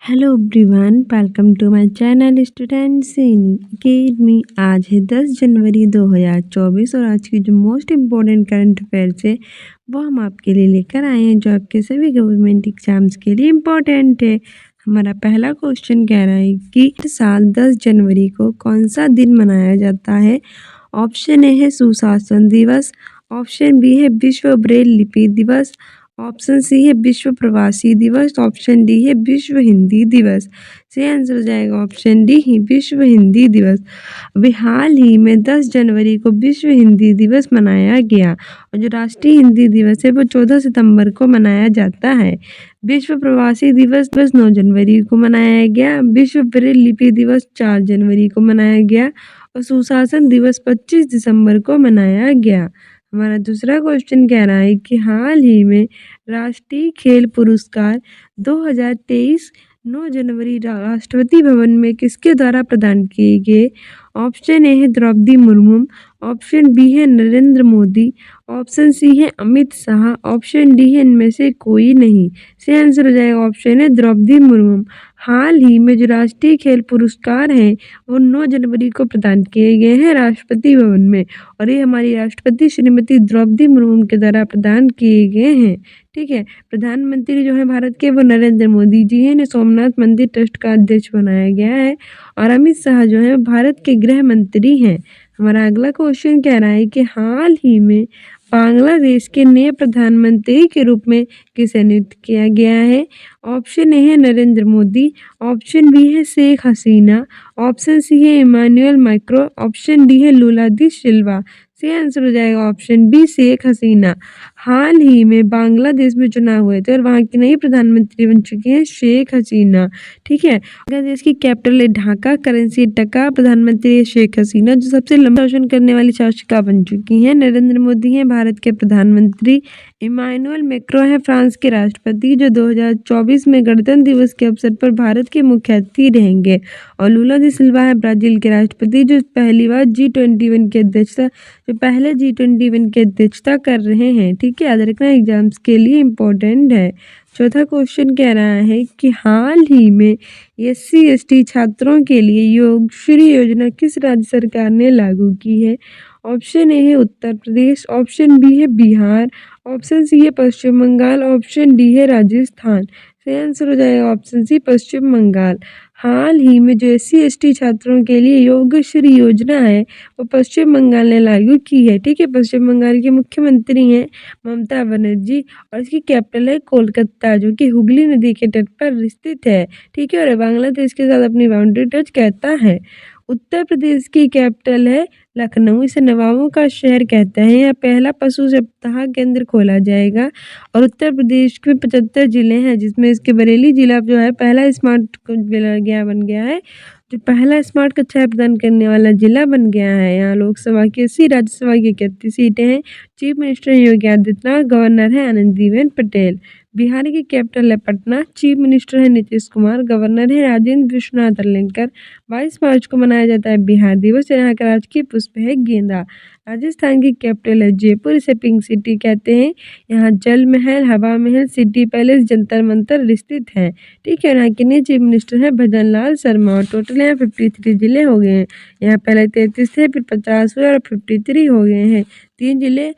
Hello everyone, welcome to my channel students in academy. आज है 10 जनवरी 2024 और आज की जो मोस्ट इम्पोर्टेंट करंट अफेयर्स है वो हम आपके लिए लेकर आए हैं, जो आपके सभी गवर्नमेंट एग्जाम्स के लिए इम्पोर्टेंट है। हमारा पहला क्वेश्चन कह रहा है कि हर साल 10 जनवरी को कौन सा दिन मनाया जाता है। ऑप्शन ए है सुशासन दिवस, ऑप्शन बी है विश्व ब्रेल लिपि दिवस, ऑप्शन सी है विश्व प्रवासी दिवस, ऑप्शन डी है विश्व हिंदी दिवस। सही आंसर हो जाएगा ऑप्शन डी ही विश्व हिंदी दिवस। अभी हाल ही में 10 जनवरी को विश्व हिंदी दिवस मनाया गया और जो राष्ट्रीय हिंदी दिवस है वो 14 सितंबर को मनाया जाता है। विश्व प्रवासी दिवस 9 जनवरी को मनाया गया, विश्व ब्रेल लिपि दिवस 4 जनवरी को मनाया गया और सुशासन दिवस 25 दिसंबर को मनाया गया। हमारा दूसरा क्वेश्चन कह रहा है कि हाल ही में राष्ट्रीय खेल पुरस्कार 2023 9 जनवरी राष्ट्रपति भवन में किसके द्वारा प्रदान किए गए। ऑप्शन ए है द्रौपदी मुर्मू, ऑप्शन बी है नरेंद्र मोदी, ऑप्शन सी है अमित शाह, ऑप्शन डी है इनमें से कोई नहीं। सही आंसर हो जाएगा ऑप्शन है द्रौपदी मुर्मू। हाल ही में जो राष्ट्रीय खेल पुरस्कार हैं वो 9 जनवरी को प्रदान किए गए हैं राष्ट्रपति भवन में और ये हमारी राष्ट्रपति श्रीमती द्रौपदी मुर्मू के द्वारा प्रदान किए गए हैं। ठीक है, प्रधानमंत्री जो है भारत के वो नरेंद्र मोदी जी हैं, इन्हें सोमनाथ मंदिर ट्रस्ट का अध्यक्ष बनाया गया है और अमित शाह जो है भारत के गृह मंत्री हैं। हमारा अगला क्वेश्चन कह रहा है कि हाल ही में बांग्लादेश के नए प्रधानमंत्री के रूप में किसे नियुक्त किया गया है। ऑप्शन ए है नरेंद्र मोदी, ऑप्शन बी है शेख हसीना, ऑप्शन सी है इमानुएल मैक्रो, ऑप्शन डी है लूला दी सिल्वा। सही आंसर हो जाएगा ऑप्शन बी शेख हसीना। हाल ही में बांग्लादेश में चुनाव हुए थे और वहाँ की नई प्रधानमंत्री बन चुकी हैं शेख हसीना। ठीक है, बांग्लादेश की कैपिटल है ढाका, करेंसी टका, प्रधानमंत्री है शेख हसीना जो सबसे लंबा शासन करने वाली शासिका बन चुकी हैं। नरेंद्र मोदी हैं भारत के प्रधानमंत्री, इमानुएल मैक्रो हैं फ्रांस के राष्ट्रपति जो 2024 में गणतंत्र दिवस के अवसर पर भारत के मुख्य अतिथि रहेंगे और लूला दी सिल्वा है ब्राजील के राष्ट्रपति जो पहली बार G21 की अध्यक्षता कर रहे हैं। ठीक है, याद रखना एग्जाम्स के लिए इम्पोर्टेंट है। चौथा क्वेश्चन कह रहा है कि हाल ही में SC/ST छात्रों के लिए योगश्री योजना किस राज्य सरकार ने लागू की है। ऑप्शन ए है उत्तर प्रदेश, ऑप्शन बी है बिहार, ऑप्शन सी है पश्चिम बंगाल, ऑप्शन डी है राजस्थान। सही आंसर हो जाएगा ऑप्शन सी पश्चिम बंगाल। हाल ही में जो SC/ST छात्रों के लिए योगश्री योजना है वो पश्चिम बंगाल ने लागू की है। ठीक है, पश्चिम बंगाल की मुख्यमंत्री हैं ममता बनर्जी और इसकी कैपिटल है कोलकाता जो कि हुगली नदी के तट पर स्थित है। ठीक है, और बांग्लादेश के साथ अपनी बाउंड्री टच करता है। उत्तर प्रदेश की कैपिटल है लखनऊ, इसे नवाबों का शहर कहते हैं। यहाँ पहला पशु सप्ताह केंद्र खोला जाएगा और उत्तर प्रदेश में 75 जिले हैं जिसमें इसके बरेली जिला जो है पहला स्मार्ट जिला बन गया है, जो पहला स्मार्ट कक्षा प्रदान करने वाला जिला बन गया है। यहाँ लोकसभा की 80, राज्यसभा की 31 सीटें हैं। Chief minister Yogi Adityanath, governor है आनंदीबेन पटेल। बिहार की कैपिटल है पटना, चीफ मिनिस्टर है नीतीश कुमार, गवर्नर है राजेंद्र विश्वनाथ अरलेकर। 22 मार्च को मनाया जाता है बिहार दिवस। यहाँ का राजकीय पुष्प है गेंदा। राजस्थान की कैपिटल है जयपुर, इसे पिंक सिटी कहते हैं। यहाँ जल महल, हवा महल, सिटी पैलेस, जंतर मंतर स्थित है। ठीक है, यहाँ के नए चीफ मिनिस्टर हैं भजन लाल शर्मा और टोटल यहाँ 53 जिले हो गए हैं। यहाँ पहले 33 थे, फिर 50 हुए और 53 हो गए हैं। 3 जिले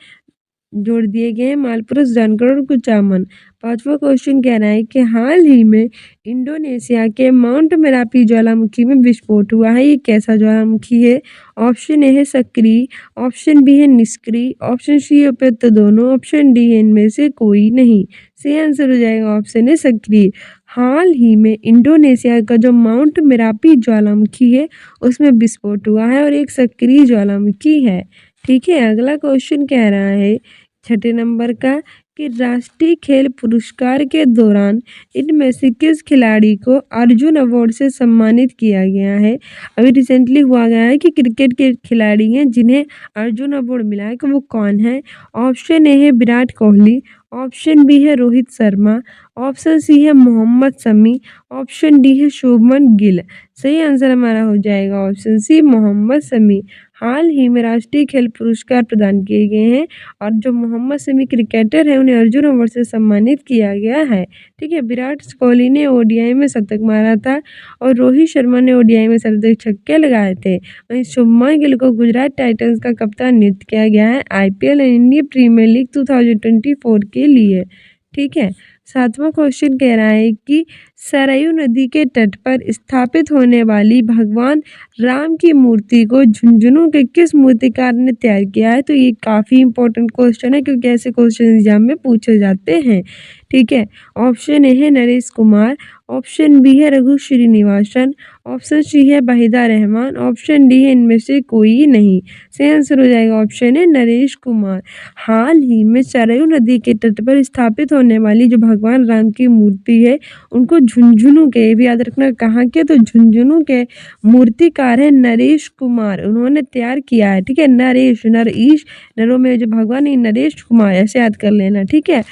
जोड़ दिए गए हैं, मालपुरस, जानगढ़ और कुचामन। पांचवा क्वेश्चन कह रहा है कि हाल ही में इंडोनेशिया के माउंट मेरापी ज्वालामुखी में विस्फोट हुआ है, ये कैसा ज्वालामुखी है। ऑप्शन ए है सक्रिय, ऑप्शन बी है निष्क्रिय, ऑप्शन सी है उपयुक्त दोनों, ऑप्शन डी है इनमें से कोई नहीं। सही आंसर हो जाएगा ऑप्शन है सक्रिय। हाल ही में इंडोनेशिया का जो माउंट मेरापी ज्वालामुखी है उसमें विस्फोट हुआ है और एक सक्रिय ज्वालामुखी है। ठीक है, अगला क्वेश्चन कह रहा है 6 नंबर का कि राष्ट्रीय खेल पुरस्कार के दौरान इनमें से किस खिलाड़ी को अर्जुन अवार्ड से सम्मानित किया गया है। अभी रिसेंटली हुआ गया है कि क्रिकेट के खिलाड़ी हैं जिन्हें अर्जुन अवार्ड मिला है, कि वो कौन है। ऑप्शन ए है विराट कोहली, ऑप्शन बी है रोहित शर्मा, ऑप्शन सी है मोहम्मद शमी, ऑप्शन डी है शुभमन गिल। सही आंसर हमारा हो जाएगा ऑप्शन सी मोहम्मद शमी। हाल ही में राष्ट्रीय खेल पुरस्कार प्रदान किए गए हैं और जो मोहम्मद शमी क्रिकेटर हैं उन्हें अर्जुन अवार्ड से सम्मानित किया गया है। ठीक है, विराट कोहली ने ओडीआई में शतक मारा था और रोहित शर्मा ने ओडीआई में सर्वाधिक छक्के लगाए थे। वहीं शुभमन गिल को गुजरात टाइटंस का कप्तान नियुक्त किया गया है IPL and Indian premier league 2024 के लिए। ठीक है, 7वां क्वेश्चन कह रहा है कि सरयू नदी के तट पर स्थापित होने वाली भगवान राम की मूर्ति को झुंझुनू के किस मूर्तिकार ने तैयार किया है? तो ये काफ़ी इंपॉर्टेंट क्वेश्चन है क्योंकि ऐसे क्वेश्चन एग्जाम में पूछे जाते हैं। ठीक है, ऑप्शन ए है नरेश कुमार, ऑप्शन बी है रघु श्रीनिवासन, ऑप्शन सी है वहीदा रहमान, ऑप्शन डी है इनमें से कोई नहीं। सही आंसर हो जाएगा ऑप्शन है नरेश कुमार। हाल ही में सरयू नदी के तट पर स्थापित होने वाली जो भगवान राम की मूर्ति है उनको झुंझुनू के, ये भी याद रखना कहाँ के, तो झुंझुनू के मूर्तिकार है नरेश कुमार, उन्होंने तैयार किया है। ठीक है, नरेश, नरईश, नरों में जो भगवान है नरेश कुमार, ऐसे याद कर लेना। ठीक है,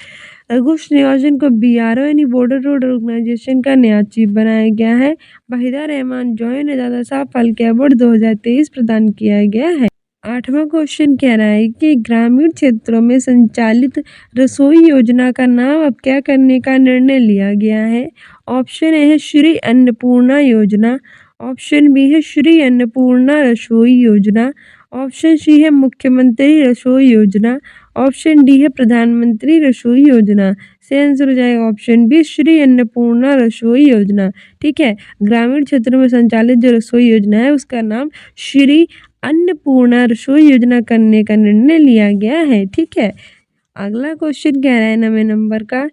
रघु श्रीनिवासन को बीआरओ यानी बॉर्डर रोड ऑर्गेनाइजेशन का नया चीफ बनाया गया है। वहीदा रहमान जो है दादा साहब फाल्के अवार्ड 2023 प्रदान किया गया है। 8वां क्वेश्चन कह रहा है कि ग्रामीण क्षेत्रों में संचालित रसोई योजना का नाम अब क्या करने का निर्णय लिया गया है? ऑप्शन ए है श्री अन्नपूर्णा योजना, ऑप्शन बी है श्री अन्नपूर्णा रसोई योजना, ऑप्शन सी है मुख्यमंत्री रसोई योजना, ऑप्शन डी है प्रधानमंत्री रसोई योजना। सही आंसर हो जाएगा ऑप्शन बी श्री अन्नपूर्णा रसोई योजना। ठीक है, ग्रामीण क्षेत्रों में संचालित जो रसोई योजना है उसका नाम श्री अन्नपूर्णा रसोई योजना करने का निर्णय लिया गया है। ठीक है, अगला क्वेश्चन कह रहा है 9वें नंबर का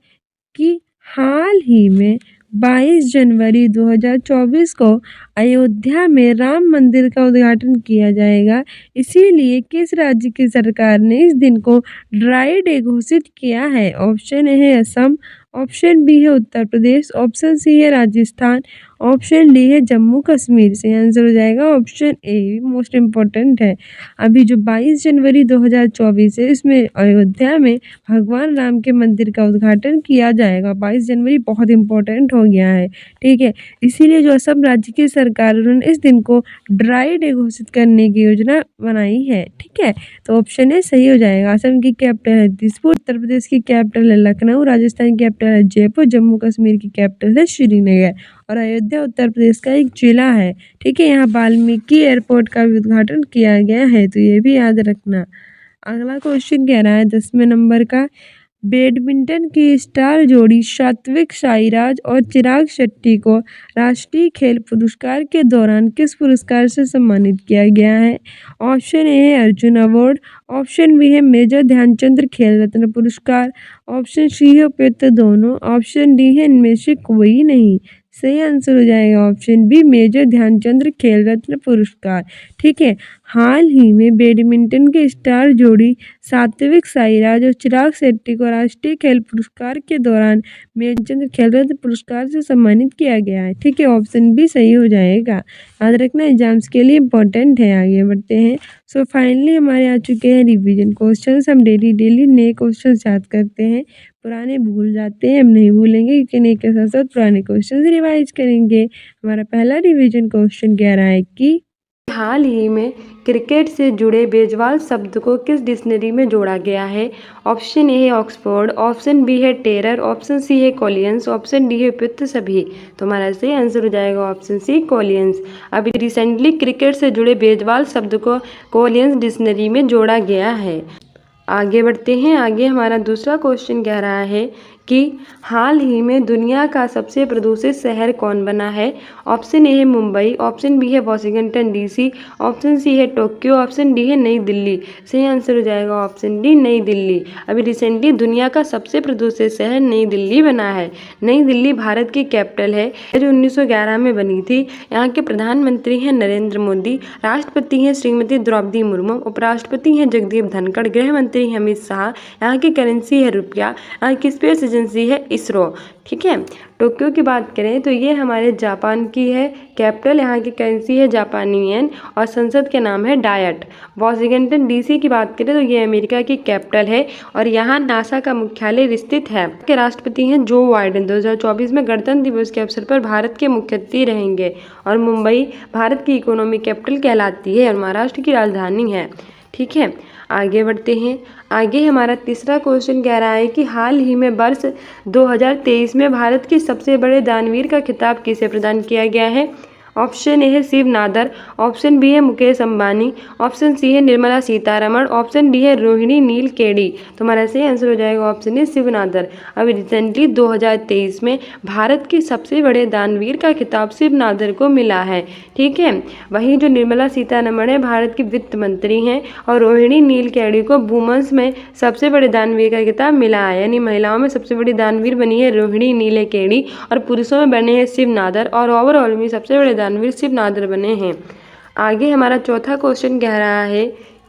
कि हाल ही में 22 जनवरी 2024 को अयोध्या में राम मंदिर का उद्घाटन किया जाएगा। इसीलिए किस राज्य की सरकार ने इस दिन को ड्राई डे घोषित किया है? ऑप्शन ए है असम, ऑप्शन बी है उत्तर प्रदेश, ऑप्शन सी है राजस्थान, ऑप्शन डी है जम्मू कश्मीर। से आंसर हो जाएगा ऑप्शन ए, मोस्ट इम्पोर्टेंट है। अभी जो 22 जनवरी 2024 है इसमें अयोध्या में भगवान राम के मंदिर का उद्घाटन किया जाएगा। 22 जनवरी बहुत इंपॉर्टेंट हो गया है। ठीक है, इसीलिए जो असम राज्य की सरकार उन्होंने इस दिन को ड्राई डे घोषित करने की योजना बनाई है। ठीक है, तो ऑप्शन ए सही हो जाएगा। असम की कैपिटल है दिसपुर, उत्तर प्रदेश की कैपिटल है लखनऊ, राजस्थान की कैपिटल है जयपुर, जम्मू कश्मीर की कैपिटल है श्रीनगर और अयोध्या उत्तर प्रदेश का एक जिला है। ठीक है, यहाँ वाल्मीकि एयरपोर्ट का भी उद्घाटन किया गया है, तो ये भी याद रखना। अगला क्वेश्चन कह रहा है 10वें नंबर का, बैडमिंटन की स्टार जोड़ी सात्विक साईराज और चिराग शेट्टी को राष्ट्रीय खेल पुरस्कार के दौरान किस पुरस्कार से सम्मानित किया गया है? ऑप्शन ए है अर्जुन अवार्ड, ऑप्शन बी है मेजर ध्यानचंद खेल रत्न पुरस्कार, ऑप्शन सी है उपयुक्त दोनों, ऑप्शन डी है इनमें से कोई नहीं। सही आंसर हो जाएगा ऑप्शन बी मेजर ध्यानचंद खेल रत्न पुरस्कार। ठीक है, हाल ही में बैडमिंटन के स्टार जोड़ी सात्विक साईराज और चिराग शेट्टी को राष्ट्रीय खेल पुरस्कार के दौरान मेजर खेल रत्न पुरस्कार से सम्मानित किया गया है। ठीक है, ऑप्शन बी सही हो जाएगा। याद रखना एग्जाम्स के लिए इम्पोर्टेंट है। आगे बढ़ते हैं। सो फाइनली हमारे आ चुके हैं रिवीजन क्वेश्चंस। हम डेली नए क्वेश्चन याद करते हैं, पुराने भूल जाते हैं, हम नहीं भूलेंगे क्योंकि नए के साथ साथ पुराने क्वेश्चन रिवाइज करेंगे। हमारा पहला रिवीजन क्वेश्चन कह रहा है कि हाल ही में क्रिकेट से जुड़े बेजवाल शब्द को किस डिक्शनरी में जोड़ा गया है? ऑप्शन ए है ऑक्सफोर्ड, ऑप्शन बी है टेरर, ऑप्शन सी है कॉलियंस, ऑप्शन डी है उपयुक्त सभी। तो हमारा सही आंसर हो जाएगा ऑप्शन सी कॉलियंस। अभी रिसेंटली क्रिकेट से जुड़े बेजवाल शब्द को कॉलियंस डिक्शनरी में जोड़ा गया है। आगे बढ़ते हैं। आगे हमारा दूसरा क्वेश्चन कह रहा है कि हाल ही में दुनिया का सबसे प्रदूषित शहर कौन बना है? ऑप्शन ए है मुंबई, ऑप्शन बी है वाशिंगटन डीसी, ऑप्शन सी है टोक्यो, ऑप्शन डी है नई दिल्ली। सही आंसर हो जाएगा ऑप्शन डी नई दिल्ली। अभी रिसेंटली दुनिया का सबसे प्रदूषित शहर नई दिल्ली बना है। नई दिल्ली भारत की कैपिटल है जो 1911 में बनी थी। यहाँ के प्रधानमंत्री हैं नरेंद्र मोदी, राष्ट्रपति हैं श्रीमती द्रौपदी मुर्मू, उपराष्ट्रपति हैं जगदीप धनखड़, गृह मंत्री हैं अमित शाह। यहाँ की करेंसी है रुपया। यहाँ की स्पेस एजेंसी है इसरो। ठीक है, टोक्यो की बात करें तो ये हमारे जापान की है, कैपिटल यहाँ की करेंसी है जापानी येन और संसद के नाम है डायट। वॉशिंगटन डीसी की बात करें तो ये अमेरिका की कैपिटल है और यहाँ नासा का मुख्यालय स्थित है। के राष्ट्रपति हैं जो बाइडेन। 2024 में गणतंत्र दिवस के अवसर पर भारत के मुख्य अतिथि रहेंगे और मुंबई भारत की इकोनॉमी कैपिटल कहलाती है और महाराष्ट्र की राजधानी है। ठीक है, आगे बढ़ते हैं। आगे हमारा तीसरा क्वेश्चन कह रहा है कि हाल ही में वर्ष 2023 में भारत के सबसे बड़े दानवीर का खिताब किसे प्रदान किया गया है? ऑप्शन ए है शिव नादर, ऑप्शन बी है मुकेश अंबानी, ऑप्शन सी है निर्मला सीतारमण, ऑप्शन डी है रोहिणी नील केड़ी। तो हमारा सही आंसर हो जाएगा ऑप्शन ए शिव नादर। अभी रिसेंटली 2023 में भारत के सबसे बड़े दानवीर का खिताब शिव नादर को मिला है। ठीक है, वहीं जो निर्मला सीतारमण है भारत की वित्त मंत्री हैं और रोहिणी नील केड़ी को वुमेन्स में सबसे बड़े दानवीर का खिताब मिला है, यानी महिलाओं में सबसे बड़ी दानवीर बनी है रोहिणी नील केड़ी और पुरुषों में बने हैं शिव नादर और ओवरऑल में सबसे बड़े दानवीर शिव नादर बने हैं। आगे हमारा चौथा क्वेश्चन कह रहा है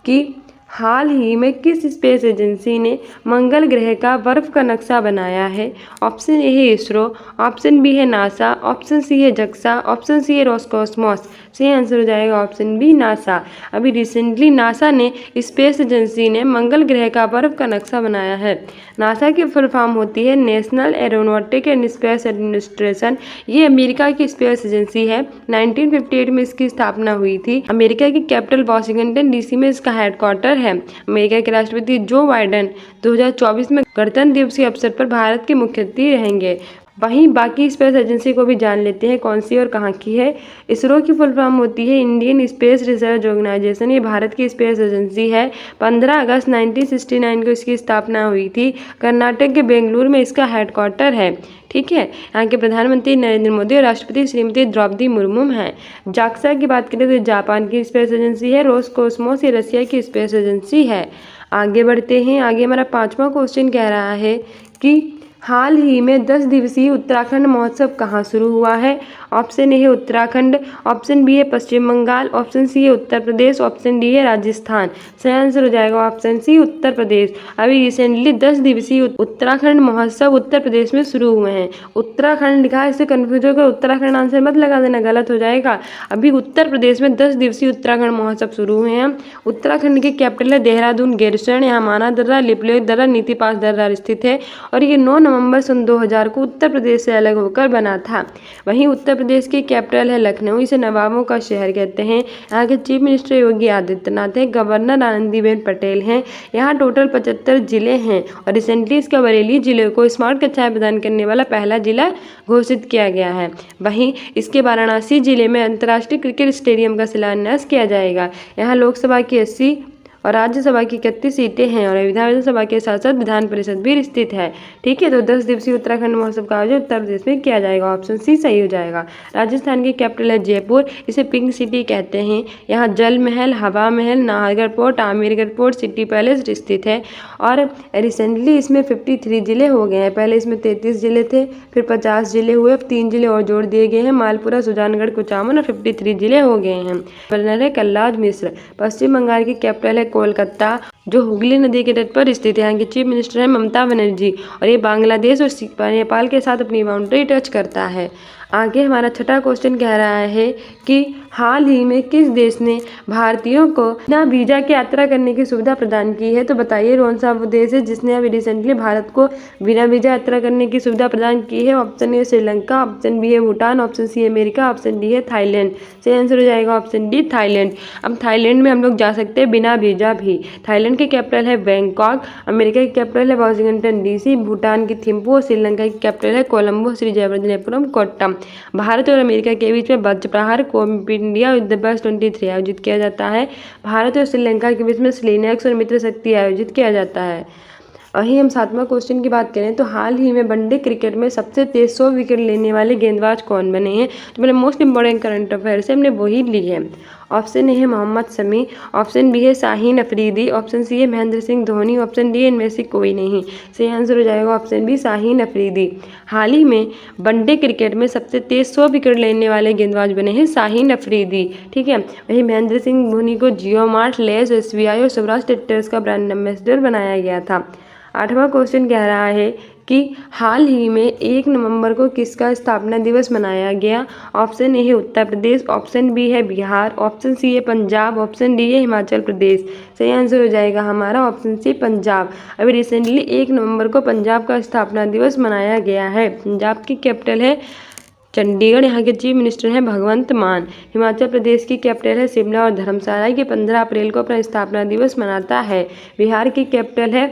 कि हाल ही में किस स्पेस एजेंसी ने मंगल ग्रह का बर्फ का नक्शा बनाया है? ऑप्शन ए है इसरो, ऑप्शन बी है नासा, ऑप्शन सी है जक्सा, ऑप्शन सी है रोस्कोसमॉस। सही आंसर हो जाएगा ऑप्शन बी नासा। अभी रिसेंटली नासा ने स्पेस एजेंसी ने मंगल ग्रह का बर्फ का नक्शा बनाया है। नासा की फुल फॉर्म होती है national aeronautic and space administration. ये अमेरिका की स्पेस एजेंसी है। 1958 में इसकी स्थापना हुई थी। अमेरिका की कैपिटल वॉशिंगटन डीसी में इसका हेडक्वार्टर है। अमेरिका के राष्ट्रपति जो बाइडेन 2024 में गणतंत्र दिवस के अवसर पर भारत के मुख्य अतिथि रहेंगे। वहीं बाकी स्पेस एजेंसी को भी जान लेते हैं कौन सी और कहाँ की है। इसरो की फुल फॉर्म होती है इंडियन स्पेस रिसर्च ऑर्गेनाइजेशन। ये भारत की स्पेस एजेंसी है। 15 अगस्त 1969 को इसकी स्थापना हुई थी। कर्नाटक के बेंगलुरु में इसका हेडक्वार्टर है। ठीक है, यहाँ के प्रधानमंत्री नरेंद्र मोदी और राष्ट्रपति श्रीमती द्रौपदी मुर्मू हैं। जाक्सा की बात करें तो जापान की स्पेस एजेंसी है। रोस्कोसमॉस ये रसिया की स्पेस एजेंसी है। आगे बढ़ते हैं। आगे हमारा पांचवा क्वेश्चन कह रहा है कि हाल ही में 10 दिवसीय उत्तराखंड महोत्सव कहाँ शुरू हुआ है? ऑप्शन ए है उत्तराखंड, ऑप्शन बी है पश्चिम बंगाल, ऑप्शन सी है उत्तर प्रदेश, ऑप्शन डी है राजस्थान। सही आंसर हो जाएगा ऑप्शन सी उत्तर प्रदेश। अभी रिसेंटली 10 दिवसीय उत्तराखंड महोत्सव उत्तर प्रदेश में शुरू हुए हैं। उत्तराखंड लिखा है, इससे कन्फ्यूज होकर उत्तराखंड आंसर मत लगा देना, गलत हो जाएगा। अभी उत्तर प्रदेश में 10 दिवसीय उत्तराखंड महोत्सव शुरू हुए हैं। उत्तराखंड की कैपिटल है देहरादून गैरसैंण। यहाँ माना दर्रा, लिपलेख दर्रा, नीति पास दर्रा स्थित है और ये 9 नवंबर सन 2000 को उत्तर प्रदेश से अलग होकर बना था। वहीं उत्तर प्रदेश की कैपिटल है लखनऊ। इसे नवाबों का शहर कहते हैं। यहाँ के चीफ मिनिस्टर योगी आदित्यनाथ हैं। गवर्नर आनंदीबेन पटेल हैं। यहाँ टोटल 75 जिले हैं और रिसेंटली इसका बरेली जिले को स्मार्ट कक्षाएं प्रदान करने वाला पहला जिला घोषित किया गया है। वहीं इसके वाराणसी जिले में अंतर्राष्ट्रीय क्रिकेट स्टेडियम का शिलान्यास किया जाएगा। यहाँ लोकसभा की 80 और राज्यसभा की 31 सीटें हैं और विधानसभा के साथ साथ विधान परिषद भी स्थित है। ठीक है, तो 10 दिवसीय उत्तराखंड महोत्सव का आयोजन उत्तर प्रदेश में किया जाएगा। ऑप्शन सी सही हो जाएगा। राजस्थान की कैपिटल है जयपुर। इसे पिंक सिटी कहते हैं। यहाँ जल Mahal, Hawa Mahal, Nahargarh fort, Amergarh fort, city palace स्थित है और रिसेंटली इसमें 53 जिले हो गए हैं। पहले इसमें 33 जिले थे, फिर 50 जिले हुए, अब 3 जिले और जोड़ दिए गए हैं। मालपुरा, सुजानगढ़, कुचामन और 53 जिले हो गए हैं। गवर्नर है कलराज मिश्र। पश्चिम बंगाल की कैपिटल है कोलकाता जो हुगली नदी के तट पर स्थित है। यहाँ की चीफ मिनिस्टर है ममता बनर्जी और ये बांग्लादेश और नेपाल के साथ अपनी बाउंड्री टच करता है। आगे हमारा छठा क्वेश्चन कह रहा है कि हाल ही में किस देश ने भारतीयों को बिना वीजा के यात्रा करने की सुविधा प्रदान की है? तो बताइए कौन सा वो देश है जिसने अभी रिसेंटली भारत को बिना वीजा यात्रा करने की सुविधा प्रदान की है? Option A Sri Lanka, option B है Bhutan, option C America, option D है थाईलैंड। सही आंसर हो जाएगा ऑप्शन डी थाईलैंड। अब थाईलैंड में हम लोग जा सकते हैं बिना वीजा भी। थाईलैंड की कैपिटल है बैंकॉक, अमेरिका की कैपिटल है वॉशिंगटन डीसी, भूटान की थिम्पू और श्रीलंका की कैपिटल है कोलंबो, श्री जयवर्धनेपुरम, कोट्टम। भारत और अमेरिका के बीच में वज्र प्रहार कोप इंडिया युद्ध बस 23 आयोजित किया जाता है। भारत और श्रीलंका के बीच में स्लीनेक्स और मित्र शक्ति आयोजित किया जाता है। वहीं हम सातवां क्वेश्चन की बात करें तो हाल ही में वनडे क्रिकेट में सबसे तेज 100 विकेट लेने वाले गेंदबाज कौन बने हैं? तो मेरे मोस्ट इंपॉर्टेंट करंट अफेयर से हमने वही ली है। ऑप्शन ए है मोहम्मद शमी, ऑप्शन बी है शाहीन अफरीदी, ऑप्शन सी है महेंद्र सिंह धोनी, ऑप्शन डी इनमें से कोई नहीं। सही आंसर हो जाएगा ऑप्शन बी शाहीन अफरीदी। हाल ही में वनडे क्रिकेट में सबसे तेज 100 विकेट लेने वाले गेंदबाज बने हैं शाहीन अफरीदी। ठीक है, वहीं महेंद्र सिंह धोनी को जियो मार्ट, लेस, SBI और स्वराज ट्रैक्टर्स का ब्रांड एम्बेसडर बनाया गया था। आठवां क्वेश्चन कह रहा है कि हाल ही में 1 नवंबर को किसका स्थापना दिवस मनाया गया। ऑप्शन ए है उत्तर प्रदेश, ऑप्शन बी है बिहार, ऑप्शन सी है पंजाब, ऑप्शन डी है हिमाचल प्रदेश। सही आंसर हो जाएगा हमारा ऑप्शन सी पंजाब। अभी रिसेंटली 1 नवंबर को पंजाब का स्थापना दिवस मनाया गया है। पंजाब की कैपिटल है चंडीगढ़, यहाँ के चीफ मिनिस्टर हैं भगवंत मान। हिमाचल प्रदेश की कैपिटल है शिमला और धर्मशाला के 15 अप्रैल को अपना स्थापना दिवस मनाता है। बिहार की कैपिटल है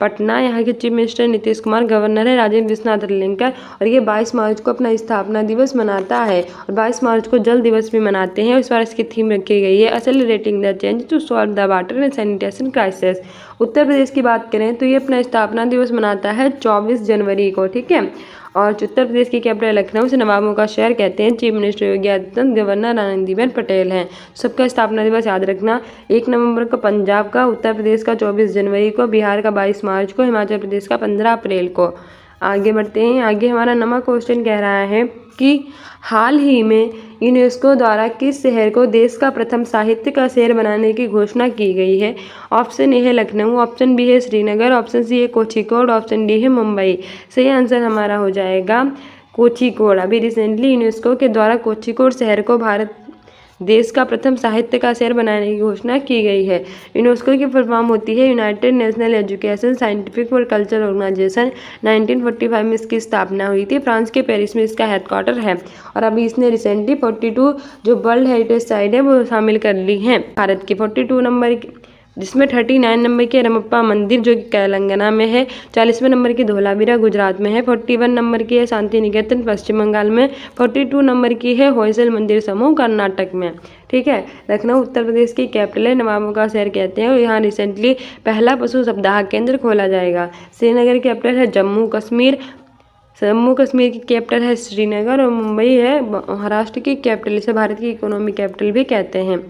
पटना, यहाँ के chief minister Nitish Kumar, governor है राजेंद्र विश्वनाथ अरलेकर और ये 22 मार्च को अपना स्थापना दिवस मनाता है और 22 मार्च को जल दिवस भी मनाते हैं। इस बार इसकी थीम रखी गई है accelerating the change to solve the water and sanitation crisis. Uttar Pradesh की बात करें तो ये अपना स्थापना दिवस मनाता है 24 जनवरी को, ठीक है। और उत्तर प्रदेश की कैपिटल लखनऊ से नवाबों का शहर कहते हैं। Chief minister Yogi Adityanath, governor Anandiben Patel हैं। सबका स्थापना दिवस याद रखना, 1 नवंबर को पंजाब का, उत्तर प्रदेश का 24 जनवरी को, बिहार का 22 मार्च को, हिमाचल प्रदेश का 15 अप्रैल को। आगे बढ़ते हैं। आगे हमारा नवा क्वेश्चन कह रहा है कि हाल ही में यूनेस्को द्वारा किस शहर को देश का प्रथम साहित्य का शहर बनाने की घोषणा की गई है। ऑप्शन ए है लखनऊ, ऑप्शन बी है श्रीनगर, ऑप्शन सी है कोझिकोड, ऑप्शन डी है मुंबई। सही आंसर हमारा हो जाएगा कोझिकोड। अभी रिसेंटली यूनेस्को के द्वारा कोझिकोड शहर को भारत देश का प्रथम साहित्य का शहर बनाने की घोषणा की गई है। यूनेस्को की फुल फॉर्म होती है यूनाइटेड नेशनल एजुकेशन साइंटिफिक और कल्चरल ऑर्गेनाइजेशन। 1945 में इसकी स्थापना हुई थी। फ्रांस के पेरिस में इसका हेडक्वार्टर है और अभी इसने रिसेंटली 42 जो वर्ल्ड हेरिटेज साइट है वो शामिल कर ली हैं। भारत की 42 नंबर की, जिसमें 39 नंबर के रमप्पा मंदिर जो कि तेलंगाना में है, 40वें नंबर की धोलावीरा गुजरात में है, 41 नंबर की है शांति निकेतन पश्चिम बंगाल में, 42 नंबर की है होयसल मंदिर समूह कर्नाटक में, ठीक है। लखनऊ उत्तर प्रदेश की कैपिटल है, नवाबों का शहर कहते हैं और यहाँ रिसेंटली पहला पशु सप्ताह केंद्र खोला जाएगा। श्रीनगर की कैपिटल है जम्मू कश्मीर, जम्मू कश्मीर की कैपिटल है श्रीनगर और मुंबई है महाराष्ट्र की कैपिटल। इसे भारत की इकोनॉमिक कैपिटल भी कहते हैं।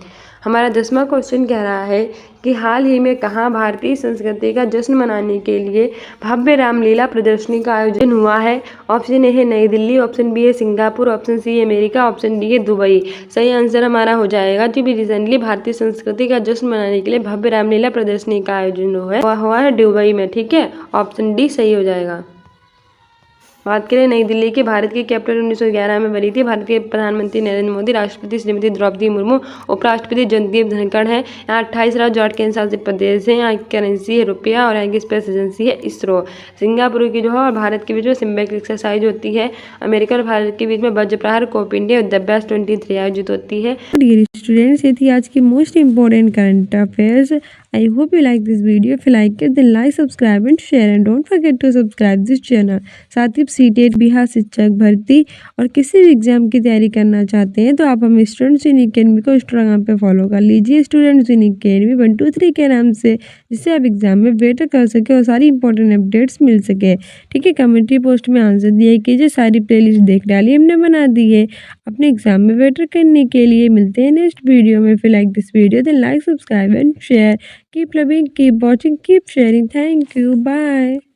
हमारा 10वां क्वेश्चन कह रहा है कि हाल ही में कहाँ भारतीय संस्कृति का जश्न मनाने के लिए भव्य रामलीला प्रदर्शनी का आयोजन हुआ है। ऑप्शन ए है नई दिल्ली, ऑप्शन बी है सिंगापुर, ऑप्शन सी है अमेरिका, ऑप्शन डी है दुबई। सही आंसर हमारा हो जाएगा जो भी रिसेंटली भारतीय संस्कृति का जश्न मनाने के लिए भव्य रामलीला प्रदर्शनी का आयोजन हुआ है दुबई में, ठीक है। ऑप्शन डी सही हो जाएगा। बात करें नई दिल्ली की, भारत की कैपिटल 1911 में बनी थी। भारत के प्रधानमंत्री नरेंद्र मोदी, राष्ट्रपति श्रीमती द्रौपदी मुर्मू, उपराष्ट्रपति जगदीप धनखड़ हैं। यहाँ 28 राज्य जॉर्ज केंद्र शासित प्रदेश हैं। यहाँ की करेंसी है रुपया और यहाँ की स्पेस एजेंसी है इसरो। सिंगापुर की जो है और भारत के बीच में सिम्बेक एक्सरसाइज होती है। अमेरिका और भारत के बीच में वज्र प्रहार कोप इंडिया द बेस्ट 23 आयोजित होती है। स्टूडेंट्स, ये थी आज की most important current affairs. I hope you like this video. If you like it, then like, subscribe and share and don't forget to subscribe this channel. साथ ही CTET Bihar शिक्षक भर्ती और किसी भी एग्जाम की तैयारी करना चाहते हैं तो आप हम स्टूडेंट्स इन अकेडमी को इंस्टाग्राम पे फॉलो कर लीजिए, स्टूडेंट्स इन अकेडमी 1 2 3 के नाम से, जिससे आप एग्जाम में बेटर कर सके और सारी इंपॉर्टेंट अपडेट्स मिल सके, ठीक है। कमेंट्री पोस्ट में आंसर दिया कीजिए, सारी प्लेलिस्ट देख डालिए, हमने बना दी है अपने एग्जाम में बेटर करने के लिए। मिलते हैं नेक्स्ट वीडियो में। If you like this video, then like, subscribe and share. Keep loving, keep watching, keep sharing. Thank you. Bye.